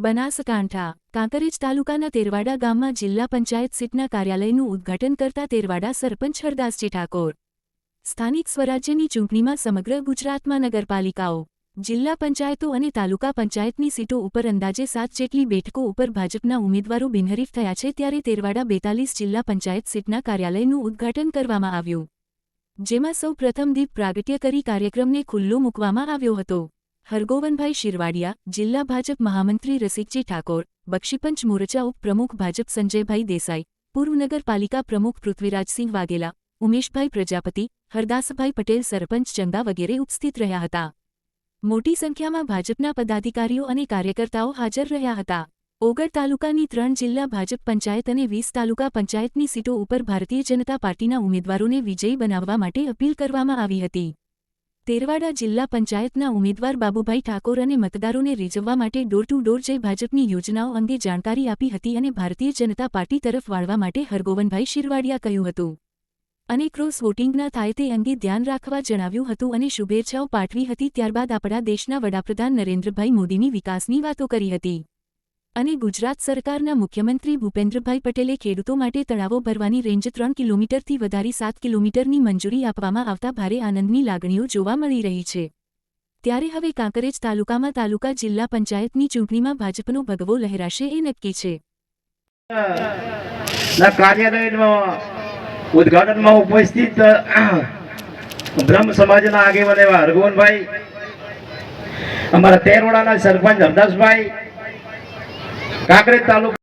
બનાસકાંઠા કાંકરેજ તાલુકાના તેરવાડા ગામમાં જિલ્લા પંચાયત સીટના કાર્યાલયનું ઉદ્ઘાટન કરતા તેરવાડા સરપંચ હરદાસજી ઠાકોર. સ્થાનિક સ્વરાજ્યની ચૂંટણીમાં સમગ્ર ગુજરાતમાં નગરપાલિકાઓ, જિલ્લા પંચાયતો અને તાલુકા પંચાયતની સીટો ઉપર અંદાજે 7 જેટલી બેઠકો ઉપર ભાજપના ઉમેદવારો બિનહરીફ થયા છે, ત્યારે તેરવાડા 42 જિલ્લા પંચાયત સીટના કાર્યાલયનું ઉદ્ઘાટન કરવામાં આવ્યું, જેમાં સૌ પ્રથમ દીપ પ્રાગટ્ય કરી કાર્યક્રમને ખુલ્લો મૂકવામાં આવ્યો હતો. હરગોવનભાઈ શિરવાડિયા, જિલ્લા ભાજપ મહામંત્રી રસિકજી ઠાકોર, બક્ષીપંચ મોરચા ઉપપ્રમુખ ભાજપ સંજયભાઈ દેસાઈ, પૂર્વ નગરપાલિકા પ્રમુખ પૃથ્વીરાજસિંહ વાઘેલા, ઉમેશભાઈ પ્રજાપતિ, હરદાસભાઈ પટેલ સરપંચ ચંગા વગેરે ઉપસ્થિત રહ્યા હતા. મોટી સંખ્યામાં ભાજપના પદાધિકારીઓ અને કાર્યકર્તાઓ હાજર રહ્યા હતા. ઓગળ તાલુકાની 3 જિલ્લા ભાજપ પંચાયત અને 20 તાલુકા પંચાયતની સીટો ઉપર ભારતીય જનતા પાર્ટીના ઉમેદવારોને વિજયી બનાવવા માટે અપીલ કરવામાં આવી હતી. તેરવાડા જિલ્લા પંચાયતના ઉમેદવાર બાબુભાઈ ઠાકોર અને મતદારોને રીઝવવા માટે ડોર ટુ ડોર જઈ ભાજપની યોજનાઓ અંગે જાણકારી આપી હતી અને ભારતીય જનતા પાર્ટી તરફ વાળવા માટે હરગોવનભાઈ શિરવાડિયા કહ્યું હતું અને ક્રોસ વોટિંગ ન થાય તે અંગે ધ્યાન રાખવા જણાવ્યું હતું અને શુભેચ્છાઓ પાઠવી હતી. ત્યારબાદ આપણા દેશના વડાપ્રધાન નરેન્દ્રભાઈ મોદીની વિકાસની વાતો કરી હતી અને ગુજરાત સરકારના મુખ્યમંત્રી ભૂપેન્દ્રભાઈ પટેલે ખેડૂતો માટે તળાવો ભરવાની રેન્જ 3 કિલોમીટરથી વધારી 7 કિલોમીટરની મંજૂરી આપવામાં આવતા ભારે આનંદની લાગણીઓ જોવા મળી રહી છે. ત્યારે હવે કાંકરેજ તાલુકામાં તાલુકા જિલ્લા પંચાયતની ચૂંટણીમાં ભાજપનો ભગવો લહેરાશે એ નક્કી છે. કાર્યાલયમાં ઉદ્ઘાટનમાં ઉપસ્થિત બ્રહ્મ સમાજના આગેવાન એવા હરગોવનભાઈ, અમારા તેરવાડાના સરપંચ હરદાસભાઈ, કાંકરેજ તાલુકા